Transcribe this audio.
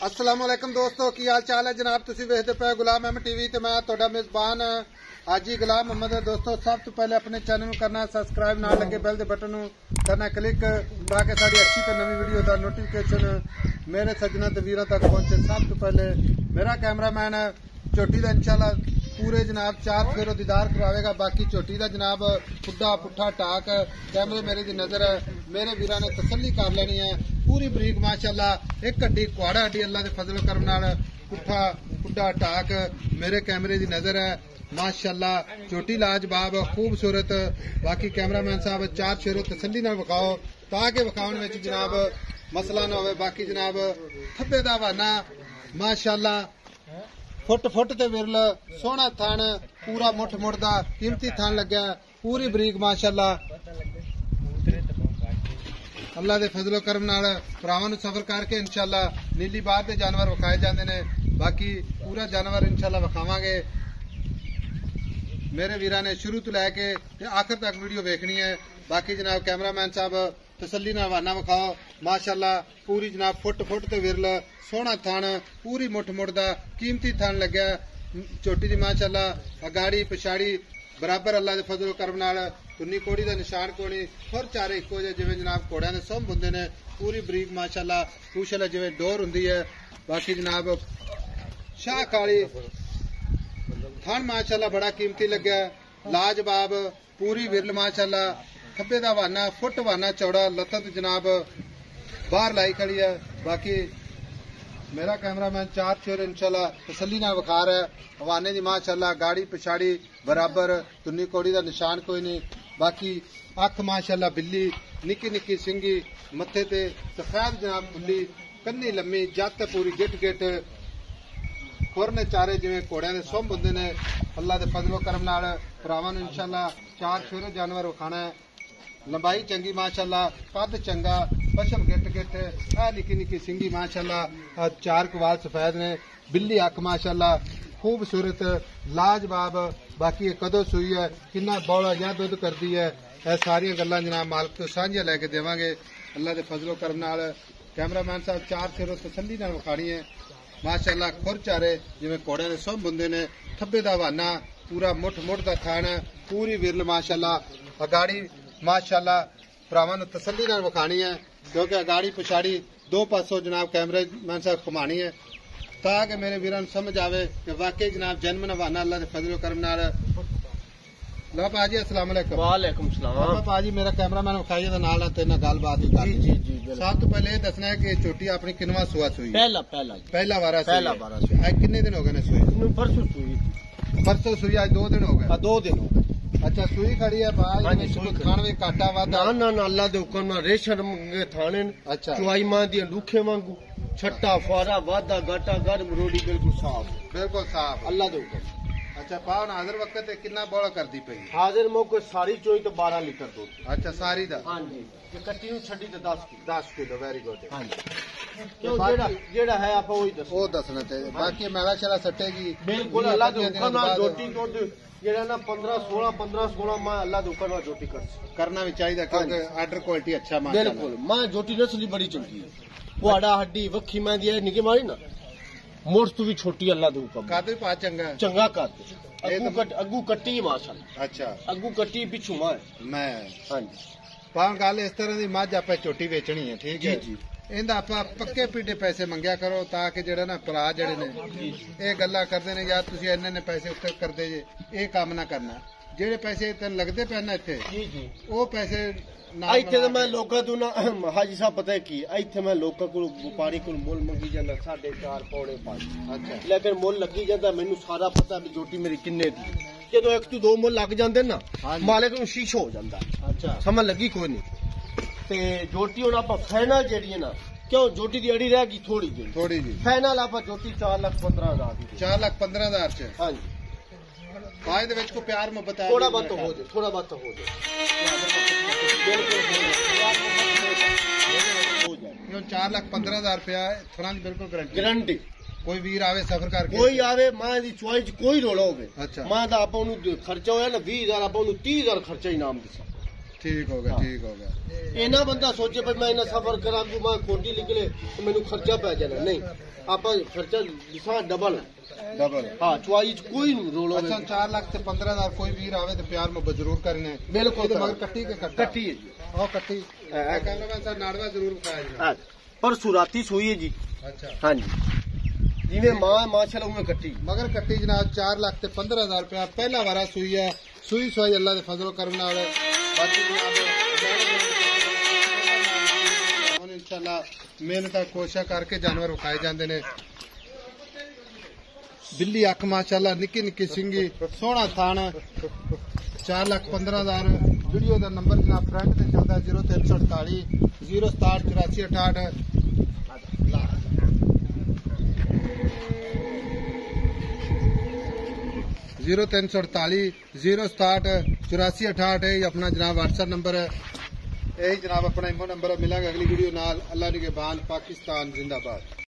अस्सलामुअलैकुम दोस्तों की हाल चाल है जनाब। तुसी वेखदे पे गुलाम अहमद टीवी ते मैं तुहाडा मेजबान हाजी गुलाम अहमद। दोस्तों सब तो पहले अपने चैनल को करना सब्सक्राइब, नाल लगे बेल के बटन करना क्लिक ताकि साड़ी अच्छी तो नवी वीडियो का नोटिफिकेशन मेरे सज्जना ते वीरां तक पहुंचे। सब तो पहले मेरा कैमरामैन झोटी का इंशाल्लाह पूरे जनाब 4 फेरो दीदार करवाएगा। बाकी झोटी का जनाब पुड्डा पुट्ठा टाक कैमरे मेरी दी नजर है, मेरे वीरां ने तसल्ली कर लेनी है। पूरी बरीक माशाअल्लाह एक हड्डी कुआड़ा हड्डी अल्लाह के फजल करम नाल पुट्ठा पुड्डा टाक मेरे कैमरे की नजर है माशाअल्लाह। झोटी लाजवाब खूबसूरत। बाकी कैमरामैन साहब 4 फेरो तसल्ली नाल विखाओ ताकि विखाउण विच जनाब मसला ना होवे। बाकी जनाब थब्बे दा हवाना माशाअल्लाह फुट फुट ते विरल सोहना थान पूरा मुठ मुड़दा कीमती थान लग्या पूरी बरीक माशाअल्लाह। अल्लाह दे फजलो करम नाल भरावां नूं सफर करके इंशाअल्लाह नीली बार के जानवर विखाए जाते हैं। बाकी पूरा जानवर इंशाअल्लाह विखावांगे। मेरे वीरां ने शुरू तो लैके आखिर तक वीडियो वेखनी है। बाकी जनाब कैमरामैन साहब तसल्ली नाल हवाना विखाओ माशाअल्लाह पूरी जनाब फुट फुट ते विरल सोहना थान पूरी मुठ मुड़दा कीमती थान लग्या झोटी दी माशाअल्लाह। अगाड़ी पिछाड़ी बराबर अल्लाह दे फजल करम नाल तुन्नी कोड़ी दा निशान कोनी फुर चारे इक्को जे जिवें जनाब घोड़ियां दे सुंभ हुंदे ने पूरी बरीक माशाअल्लाह पूछल जिवें डोर हुंदी है। बाकी जनाब शाह काली थान माशाअल्लाह बड़ा कीमती लग्या लाजवाब पूरी विरल माशाअल्लाह। खब्बे दा हवाना फुट हवाना चौड़ा लत्त जनाब बाहर लाई खड़ी है। बाकी मेरा कैमरामैन 4 फेर इंशाल्लाह तसल्ली नाल विखा रहा है। हवाने दी माशाअल्लाह गाड़ी पिछाड़ी बराबर तुन्नी कोड़ी दा निशान कोई नहीं। बाकी अख माशाअल्लाह बिल्ली निक्की निक्की सिंगी मत्थे ते सफेद जनाब खुली कन्नी लम्मी जत पूरी गिट गिट खुरने चारे जिवें घोड़ियां दे सुंभ हुंदे ने। अल्लाह दे फजलो करम नाल भरावां नूं इंशाअल्लाह 4 फेरो जानवर विखाना है। लंबाई चंगी माशाअल्लाह कद चंगा पशम गिट गिट निक्की निक्की सिंगी माशाअल्लाह 4 कवाल सफेद ने बिल्ली अख माशाअल्लाह खूबसूरत लाजवाब। बाकी कदों सूई है किन्ना बौला या दुध करती है यह सारिया गल्लां जनाब मालक तो सांझियां लैके देवांगे अल्लाह के फजलो करम नाल। कैमरामैन साहब 4 फेरो तसल्ली नाल विखानी है माशाअल्लाह। खुर चारे जिवें घोड़ियां दे सुंभ हुंदे ने थब्बे दा हवाना पूरा मुठ मुठ दा थान पूरी विरल माशाअल्लाह। अगाड़ी माशाअल्लाह भरावां नूं तसल्ली नाल विखानी है क्योंकि अगाड़ी पिछाड़ी दो पासों जनाब कैमरामैन साहब घुमानी है ताकि मेरे वीरां नूं समझ आवे कि वाकई जनाब जन्म नवाना अल्लाह दे फजलो करम नाल। लो पाजी अस्सलाम वालेकुम। वालेकुम सलाम। पाजी मेरा कैमरामैन विखाई दा नाल ते ना गलबात ही कर। जी जी सब तो पहले दसना है कि छोटी अपनी किनवा सुआ सुई पहला वारा पहला आज कितने दिन हो गए ने सुई? परसों सुई आज 2 दिन हो गए। 2 दिन हो गए। अच्छा सुई खड़ी है बाज खान में काटा वादा ना अल्लाह दे हुक्म नाल रेशम मंगे थाने। अच्छा चुआई मां दी लूखे वांगू छट्टा फारा वादा गाटा गर्म रोड़ी बिल्कुल साफ अल्लाह दे हुक्म। अच्छा पावन हाजिर वक्त ते कितना बड़ा करदी पई? हाजिर मौके सारी चोई तो 12 लीटर दूध। अच्छा सारी दा? हां जी जे कट्टी नु छड्डी तो 10 किलो। Very good. हां जी क्यों जेड़ा है आप वही दसो वो दसना चाहिए। बाकी मेला चला सटेगी बिल्कुल अल्लाह दे हुक्म नाल रोटी दूध जेड़ा ना 15-16 मां अल्लाह दे हुक्म नाल रोटी करना भी चाहिए क्योंकि आर्डर क्वालिटी अच्छा माशाल्लाह। बिल्कुल मां जोटी नस्ल बड़ी चंगी है कुआड़ा हड्डी वखी मां दी निके मारी ना मोड़ तो भी छोटी अल्लाह दे हुक्म काद भी पा चंगा कर अगू कट्टी माशाल्लाह। अच्छा अगू कट्टी पिछू मां मैं हां जी पावन गल इस तरह दी मझ आपे छोटी बेचनी है ठीक है जी। इंदा आप पक्के पीटे पैसे मंगया करो ताकि जेड़ा ना भरा जेड़े ने ये गल्लां करदे ने यार तुसी इन्ने पैसे उत्ते करदे जे ये काम ना करना जेड़े पैसे तेन लगदे पे ना इत्थे जी वो पैसे इत्थे तो मैं लोकां तो ना हाजी साहब पता है की इत्थे मैं लोकां कोल व्यापारी कोल मुल मंगी जांदा 4.5 पौने 5। अच्छा लेकिन मुल लगी जांदा मैनू सारा पता भी जोटी मेरी किन्ने दी जदों 1 तो 2 मुल लग जांदे ना मालिक नूं शीश हो जांदा। अच्छा समझ लगी कोई नहीं ते जोटी हुण आपां फाइनल जेड़ी है ना क्यों जोटी दी अड़ी रह गई थोड़ी जी फाइनल आपां जोटी 4,15,000 दी 4,15,000 च। हां जी भाई दे विच को प्यार मोहब्बत है थोड़ा बात हो जाए बिल्कुल हो जाए 4,15,000 रुपया थोड़ा बिल्कुल गारंटी कोई वीर आवे सफर करके कोई आवे मां दी चॉइस कोई रोला होवे। अच्छा मां दा आपां नूं खर्चा होया ना 20,000 आपां नूं 30,000 खर्चा इनाम दिसा ਠੀਕ ਹੋ ਗਿਆ ਠੀਕ ਹੋ ਗਿਆ ਇਹਨਾਂ ਬੰਦਾ ਸੋਚੇ ਵੀ ਮੈਂ ਇਹਨਾਂ ਸਫਰ ਕਰਾਂ ਕਿ ਮੈਂ ਖੋਟੀ ਨਿਕਲੇ ਤੇ ਮੈਨੂੰ ਖਰਚਾ ਪੈ ਜਾਣਾ ਨਹੀਂ ਆਪਾਂ ਖਰਚਾ ਦਿਸਾ ਡਬਲ ਹਾਂ ਚੁਆਈ ਚ ਕੋਈ ਨਹੀਂ ਰੋਲੋ ਅੱਛਾ 4 ਲੱਖ ਤੇ 15,000 ਕੋਈ ਵੀਰ ਆਵੇ ਤੇ ਪਿਆਰ ਮੁਹੱਬਤ ਜ਼ਰੂਰ ਕਰਨੇ ਬਿਲਕੁਲ ਤੇ ਮਗਰ ਕੱਟੀ ਕੇ ਕੱਟੀ ਹੈ ਜੀ ਉਹ ਕੱਟੀ ਕੈਮਰਾਮੈਨ ਸਾਹਿਬ ਨਾੜਵਾ ਜ਼ਰੂਰ ਵਿਖਾਇਆ ਜੀ ਹਾਂ ਪਰ ਸੁਰਾਤੀ ਸੂਈ ਹੈ ਜੀ ਅੱਛਾ ਹਾਂਜੀ ਜਿਵੇਂ ਮਾਂ ਮਾਸ਼ਾਅੱਲਾ ਉਵੇਂ ਕੱਟੀ ਮਗਰ ਕੱਟੀ ਜਨਾਬ 4 ਲੱਖ ਤੇ 15,000 ਰੁਪਇਆ ਪਹਿਲਾ ਵਾਰਾ ਸੂਈ ਹੈ ਸੂਈ ਸਵਾਈ ਅੱਲਾ ਦੇ ਫਜ਼ਲ ਕਰਮ ਨਾਲ ਬਾਕੀ ਜਨਾਬ ਇਨਸ਼ਾਅੱਲਾ ਮਿਹਨਤ ਕੋਸ਼ਿਸ਼ ਕਰਕੇ ਜਾਨਵਰ ਵਿਖਾਏ ਜਾਂਦੇ ਨੇ ਬਿੱਲੀ ਅੱਖ ਮਾਸ਼ਾਅੱਲਾ ਨਿੱਕੀ ਨਿੱਕੀ ਸਿੰਗੀ ਸੋਹਣਾ ਥਣ 4,15,000 ਵੀਡੀਓ ਦਾ ਨੰਬਰ ਜਨਾਬ ਫਰੰਟ ਤੇ ਚੱਲਦਾ 0348 067 8468 0348 067 8468 ਇਹ ਆਪਣਾ ਜਨਾਬ WhatsApp ਨੰਬਰ ਹੈ यही जनाब अपना इमो नंबर मिलेगा अगली वीडियो नाल अल्लाह निगहबान पाकिस्तान जिंदाबाद।